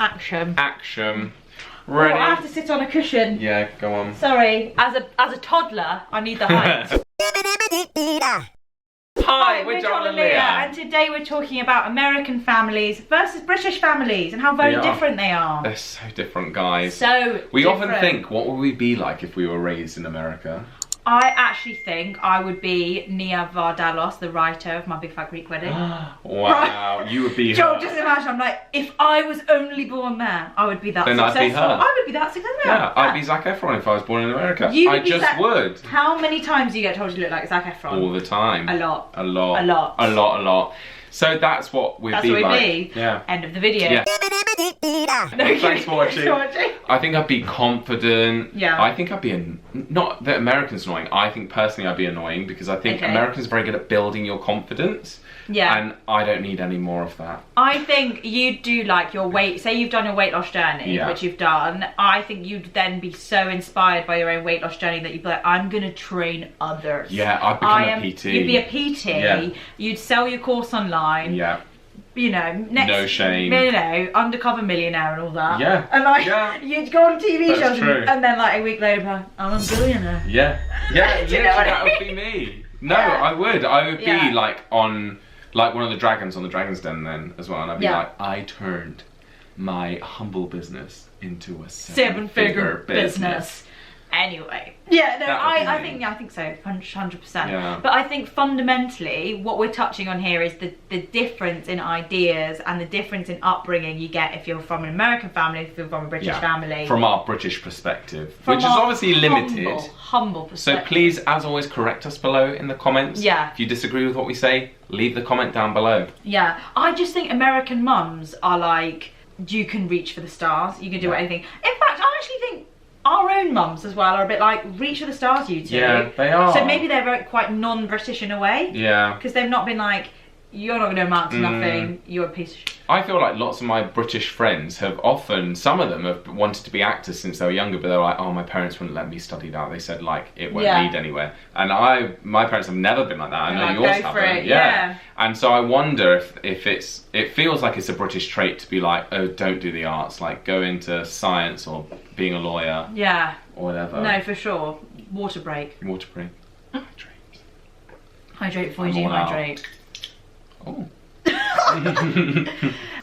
Action. Action. Ready? Oh, I have to sit on a cushion. Yeah, go on. Sorry, as a toddler, I need the height. Hi, we're Joel and Lia. And today we're talking about American families versus British families and how very different they are. They're so different, guys. We often think, what would we be like if we were raised in America? I actually think I would be Nia Vardalos, the writer of My Big Fat Greek Wedding. Wow, you would be Joel, her. just imagine, I'm like, if I was only born there, I would be that successful. I'd be her. I would be that successful. Yeah, I'd be Zac Efron if I was born in America. I just would. How many times do you get told you look like Zac Efron? All the time. A lot. A lot. A lot. A lot, a lot. So that's what we'd be like. Yeah. End of the video. Yeah. No, thanks for watching. I think I'd be confident. Yeah. I think I'd be not that Americans annoying. I think personally I'd be annoying because I think Americans are very good at building your confidence. Yeah. And I don't need any more of that. I think you'd do like your weight, say you've done your weight loss journey, which you've done. I think you'd then be so inspired by your own weight loss journey that you'd be like, I'm going to train others. Yeah, I'd become a PT. You'd be a PT. Yeah. You'd sell your course online. Yeah. You know, no shame. You know, undercover millionaire and all that. Yeah. And like, you'd go on TV shows and then like a week later, I'm a billionaire. Yeah. Yeah, literally, that would be me. No, Yeah. I would be like on, like one of the dragons on the Dragon's Den then as well. And I'd be like, I turned my humble business into a seven-figure business. Anyway, yeah, no, I think so, 100%. Yeah. But I think fundamentally, what we're touching on here is the difference in ideas and the difference in upbringing you get if you're from an American family, if you're from a British family. From our British perspective, from which is obviously limited. Humble perspective. So please, as always, correct us below in the comments. Yeah. If you disagree with what we say, leave the comment down below. Yeah. I just think American mums are like, you can reach for the stars, you can do anything. In fact, I actually think our own mums as well are a bit like, reach for the stars, you two. Yeah, they are. So maybe they're very, quite non-British in a way. Yeah. Because they've not been like, you're not going to amount to nothing, you're a piece of shit. I feel like lots of my British friends have often, some of them have wanted to be actors since they were younger, but they're like, oh, my parents wouldn't let me study that. They said, like, it won't lead anywhere. And my parents have never been like that. I know yours haven't. Yeah. And so I wonder if it feels like it's a British trait to be like, oh, don't do the arts, like go into science or being a lawyer. Yeah. Or whatever. No, for sure. Water break. Water break. Hydrate. Hydrate before you dehydrate. Oh.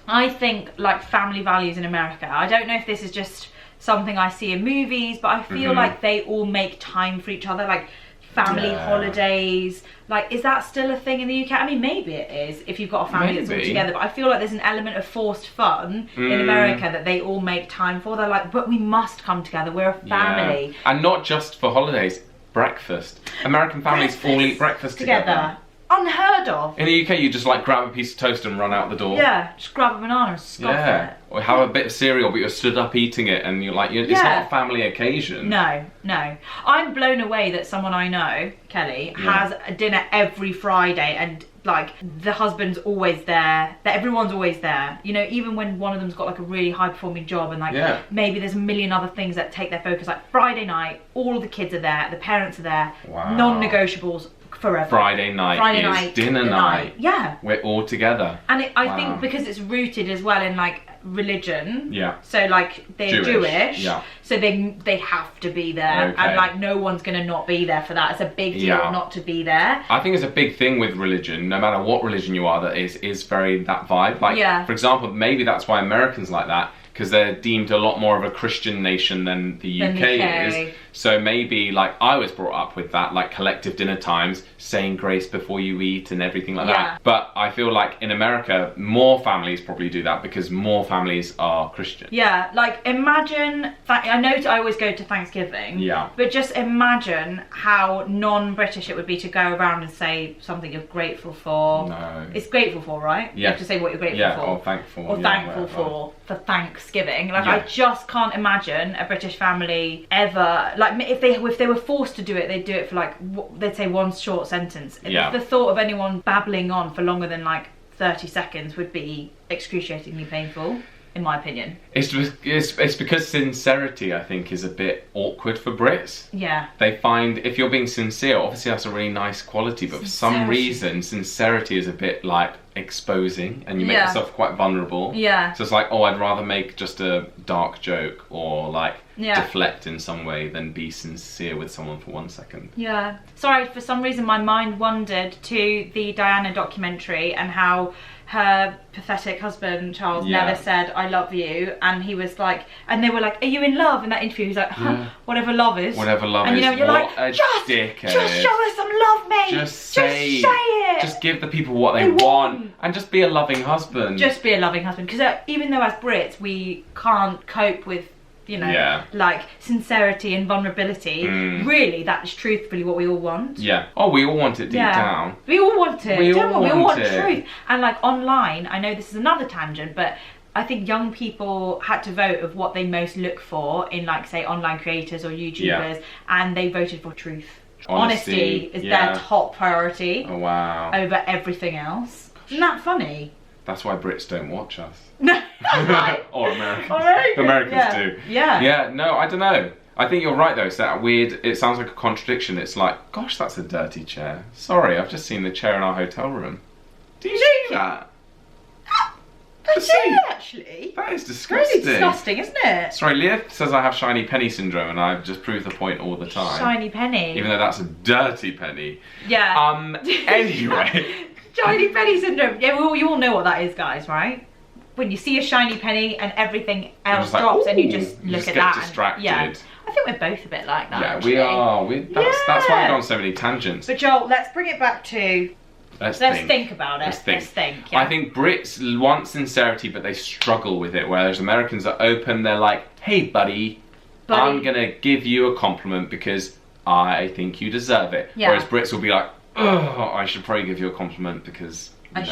I think like family values in America, I don't know if this is just something I see in movies, but I feel like they all make time for each other, like family holidays. Like, is that still a thing in the UK? I mean, maybe it is if you've got a family that's all together, but I feel like there's an element of forced fun in America that they all make time for. They're like, but we must come together, we're a family. And not just for holidays, breakfast. American families all eat breakfast together. Unheard of. In the UK, you just like grab a piece of toast and run out the door. Yeah, just grab a banana and scoff it. Or have a bit of cereal, but you're stood up eating it, and you're like, it's not a family occasion. No, no. I'm blown away that someone I know, Kelly, has a dinner every Friday, and like the husband's always there, that everyone's always there. You know, even when one of them's got like a really high performing job, and like maybe there's a million other things that take their focus. Like Friday night, all of the kids are there, the parents are there, non-negotiables. Forever. Friday night is dinner night. Yeah. We're all together. And I think because it's rooted as well in like religion. Yeah. So like they're Jewish. Yeah. So they have to be there. Okay. And like no one's gonna not be there for that. It's a big deal not to be there. I think it's a big thing with religion, no matter what religion you are, that is very that vibe. Like for example, maybe that's why Americans like that, because they're deemed a lot more of a Christian nation than the UK is. So maybe, like, I was brought up with that, like, collective dinner times, saying grace before you eat and everything like that. But I feel like in America, more families probably do that because more families are Christian. Yeah, like, imagine, I know I always go to Thanksgiving, but just imagine how non-British it would be to go around and say something you're grateful for. No. It's grateful for, right? Yeah. You have to say what you're grateful for. Or thankful. Or thankful for Thanksgiving. Like, I just can't imagine a British family ever, like, if they were forced to do it, they'd do it for like, they'd say one short sentence. The thought of anyone babbling on for longer than like 30 seconds would be excruciatingly painful, in my opinion. It's because sincerity, I think, is a bit awkward for Brits. Yeah. They find if you're being sincere, obviously that's a really nice quality, but for some reason sincerity is a bit like exposing and you make yourself quite vulnerable. Yeah. So it's like, oh, I'd rather make just a dark joke or like deflect in some way than be sincere with someone for 1 second. Yeah. Sorry, for some reason my mind wandered to the Diana documentary and how her pathetic husband Charles never said I love you, and he was like, and they were like, are you in love? In that interview he's like, whatever love is. Whatever love is. And you know, you're what like, just show us some love, mate. Just say it. Just give the people what they want, and just be a loving husband. Just be a loving husband, because even though as Brits we can't cope with, you know, like sincerity and vulnerability, really that is truthfully what we all want. Yeah. Oh, we all want it deep down. We all want it. We all want it. Truth. And like online, I know this is another tangent, but I think young people had to vote of what they most look for in, like, say, online creators or YouTubers, and they voted for truth. Honesty is their top priority. Oh, wow. Over everything else. Isn't that funny? That's why Brits don't watch us. No. Or Americans. Americans do. Yeah. Yeah, no, I don't know. I think you're right though, it's that weird, it sounds like a contradiction. It's like, gosh, that's a dirty chair. Sorry, I've just seen the chair in our hotel room. Do you see that? I do, actually. That is disgusting. Really disgusting, isn't it? Sorry, Leah says I have shiny penny syndrome and I've just proved the point all the time. Shiny penny. Even though that's a dirty penny. Yeah. Anyway. Shiny penny syndrome. Yeah, well, you all know what that is, guys, right? When you see a shiny penny and everything else drops, and you just look at that. Get distracted. I think we're both a bit like that. Yeah, actually. we are. That's why we've gone so many tangents. But Joel, let's bring it back to. Let's think about it. Let's think. I think Brits want sincerity, but they struggle with it. Whereas Americans are open. They're like, "Hey, buddy, I'm gonna give you a compliment because I think you deserve it." Yeah. Whereas Brits will be like, "Oh, I should probably give you a compliment because I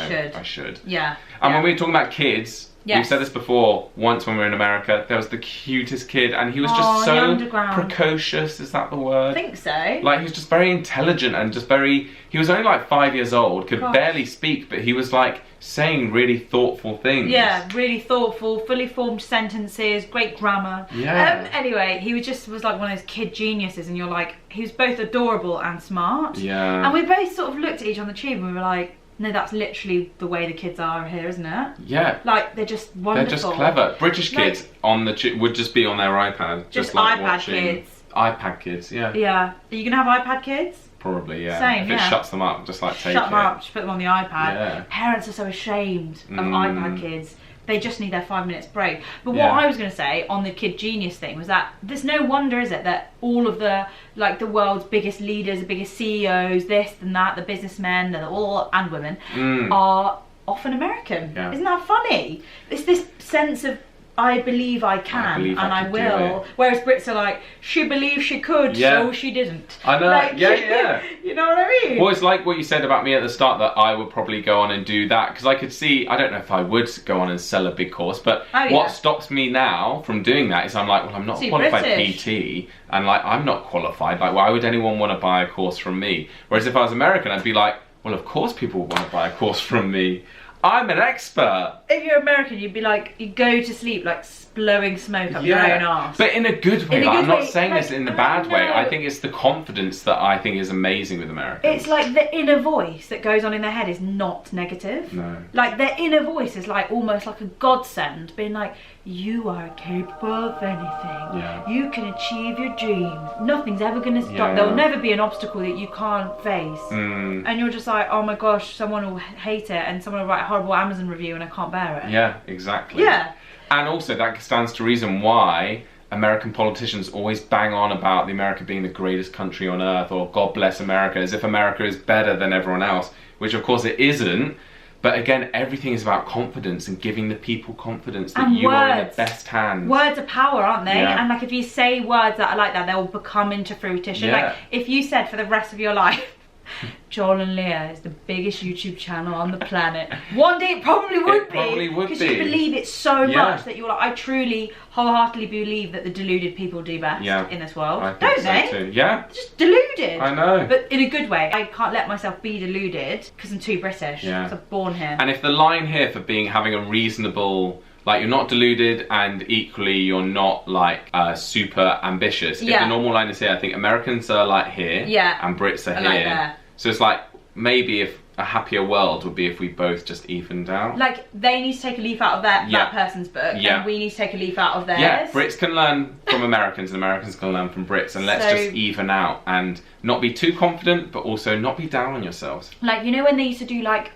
should." Yeah. And when we were talking about kids, we've said this before. Once when we were in America, there was the cutest kid, and he was just so precocious. Is that the word? I think so. Like, he was just very intelligent and just very. He was only like 5 years old, could barely speak, but he was like saying really thoughtful things. Yeah, really thoughtful, fully formed sentences, great grammar. Yeah. Anyway, he was like one of those kid geniuses, and you're like, he was both adorable and smart. Yeah. And we both sort of looked at each on the tube and we were like, no, that's literally the way the kids are here, isn't it? Yeah. Like, they're just wonderful. They're just clever. British kids on the would just be on their iPad. Just like iPad kids. iPad kids, yeah. Yeah. Are you going to have iPad kids? Probably, yeah. Same, if it shuts them up, just like take it. Shut them up, just put them on the iPad. Yeah. Parents are so ashamed of iPad kids. They just need their 5 minutes break. But what I was going to say on the Kid Genius thing was that there's no wonder, is it, that all of the world's biggest leaders, the biggest CEOs, this and that, the businessmen, and women are often American. Yeah. Isn't that funny? It's this sense of I believe I can and I will. Whereas Brits are like, she believed she could, so she didn't. I know, like, yeah. You know what I mean? Well, it's like what you said about me at the start, that I would probably go on and do that. Because I could see, I don't know if I would go on and sell a big course, but what stops me now from doing that is I'm like, well, I'm not qualified PT, and like, I'm not qualified. Like, why would anyone want to buy a course from me? Whereas if I was American, I'd be like, well, of course people want to buy a course from me. I'm an expert. If you're American, you'd be like, you go to sleep like blowing smoke up your own arse. But in a good way. I'm not saying this in a bad way. I think it's the confidence that I think is amazing with Americans. It's like the inner voice that goes on in their head is not negative. No. Like their inner voice is like almost like a godsend, being like, you are capable of anything. Yeah. You can achieve your dreams. Nothing's ever going to stop. Yeah. There'll never be an obstacle that you can't face. And you're just like, oh my gosh, someone will hate it and someone will write a horrible Amazon review and I can't bear it. Yeah, exactly. Yeah. And also that stands to reason why American politicians always bang on about the America being the greatest country on earth, or God bless America, as if America is better than everyone else, which of course it isn't. But again, everything is about confidence and giving the people confidence that you are in the best hands. Words are power, aren't they? Yeah. And like if you say words that are like that, they'll become into fruition. Yeah. Like if you said for the rest of your life, Joel and Lia is the biggest YouTube channel on the planet. One day it probably would be. Because you believe it so much that you're like, I truly, wholeheartedly believe that the deluded people do best in this world. I think so too. Yeah. They're just deluded. I know. But in a good way. I can't let myself be deluded because I'm too British. Yeah. Because I'm born here. And if the line here for having a reasonable, like, you're not deluded and equally you're not like super ambitious. If the normal line is here, I think Americans are like here and Brits are here. Like there. So it's like, maybe if a happier world would be if we both just evened out. Like, they need to take a leaf out of that person's book, and we need to take a leaf out of theirs. Yeah, Brits can learn from Americans, and Americans can learn from Brits, and let's just even out and not be too confident, but also not be down on yourselves. Like, you know when they used to do like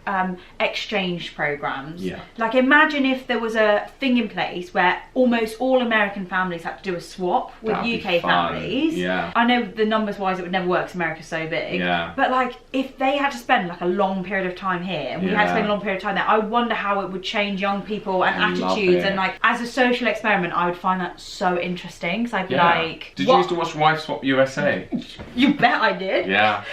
exchange programs? Yeah. Like, imagine if there was a thing in place where almost all American families had to do a swap with UK families. Yeah. I know the numbers wise it would never work because America's so big. Yeah. But like, if they had to spend like a long period of time here, and we had to spend a long period of time there, I wonder how it would change young people and attitudes. And like, as a social experiment, I would find that so interesting. Because I'd be like, did you used to watch Wife Swap USA? You bet I did. Yeah.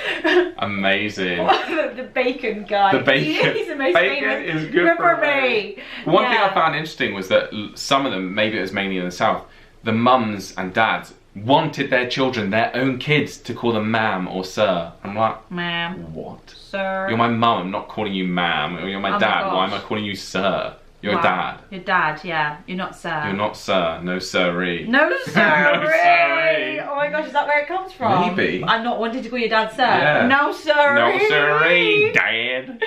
Amazing. The bacon guy. The bacon. He's the most bacon famous. is good for me. One thing I found interesting was that some of them, maybe it was mainly in the South, the mums and dads wanted their children, their own kids, to call them ma'am or sir. I'm like, ma'am. What? Sir. You're my mum, I'm not calling you ma'am. You're my dad, why am I calling you sir? You're dad. Your dad, yeah. You're not sir. You're not sir. No sirree. No sirree. No sirree. Oh my gosh, is that where it comes from? Maybe. I'm not wanting to call your dad sir. Yeah. No sirree. No sirree, dad.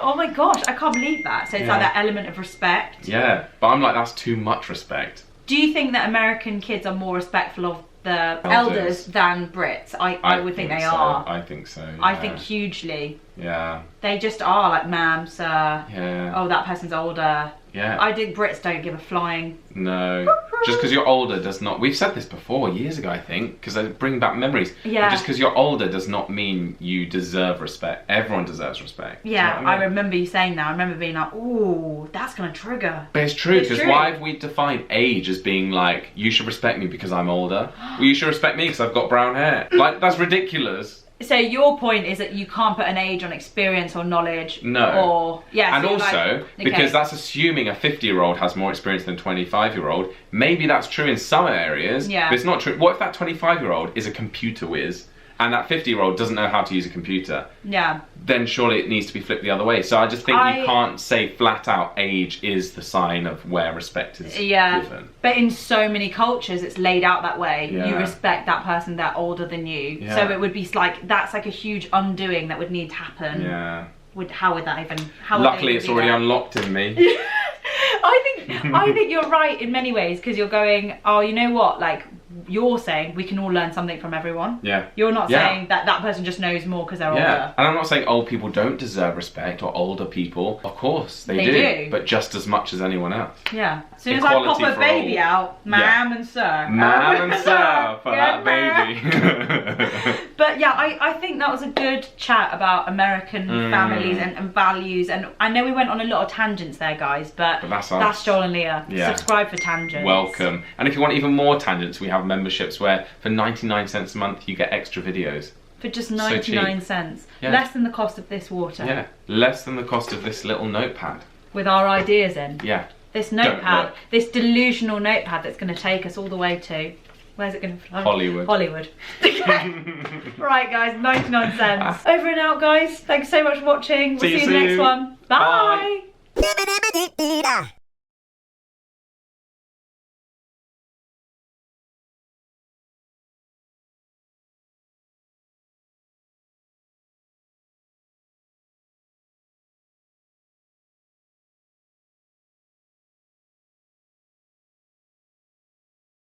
Oh my gosh, I can't believe that. So it's like that element of respect. Yeah, but I'm like, that's too much respect. Do you think that American kids are more respectful of the elders than Brits? I would think they are. I think so. Yeah. I think hugely. Yeah. They just are like, ma'am, sir. Yeah. Oh, that person's older. Yeah. I think Brits don't give a flying. No. Just because you're older does not... We've said this before, years ago, I think, because they bring back memories. Yeah. But just because you're older does not mean you deserve respect. Everyone deserves respect. Yeah, You know what I mean? I remember you saying that. I remember being like, ooh, that's going to trigger. But it's true, because why have we defined age as being like, you should respect me because I'm older? Well, you should respect me because I've got brown hair. Like, that's ridiculous. So your point is that you can't put an age on experience or knowledge. No. Or and so also, because that's assuming a 50-year-old has more experience than a 25-year-old. Maybe that's true in some areas, but it's not true. What if that 25-year-old is a computer whiz and that 50-year-old doesn't know how to use a computer? Yeah. Then surely it needs to be flipped the other way. So I just think you can't say flat out age is the sign of where respect is given. But in so many cultures it's laid out that way. Yeah. You respect that person, they're older than you. Yeah. So it would be like, that's like a huge undoing that would need to happen. Yeah. How would that even... Luckily it's already unlocked in me. I think you're right in many ways, because you're going, oh, you know what, like, you're saying we can all learn something from everyone. Yeah. You're not saying that that person just knows more because they're older. And I'm not saying old people don't deserve respect, or older people. Of course, they do. But just as much as anyone else. Yeah. As soon as I pop a baby out, ma'am and sir. Ma'am and sir for that baby. But yeah, I think that was a good chat about American families and values. And I know we went on a lot of tangents there, guys, but that's Joel and Lia. Yeah. Subscribe for tangents. Welcome. And if you want even more tangents, we have memberships where for 99 cents a month you get extra videos. For just 99 cents. Yeah. Less than the cost of this water. Yeah. Less than the cost of this little notepad. With our ideas in. Yeah. This notepad, this delusional notepad that's going to take us all the way to... Where's it going to fly? Hollywood. Hollywood. Right, guys, 99 cents. Over and out, guys. Thanks so much for watching. We'll see you in the next one. Bye. Bye.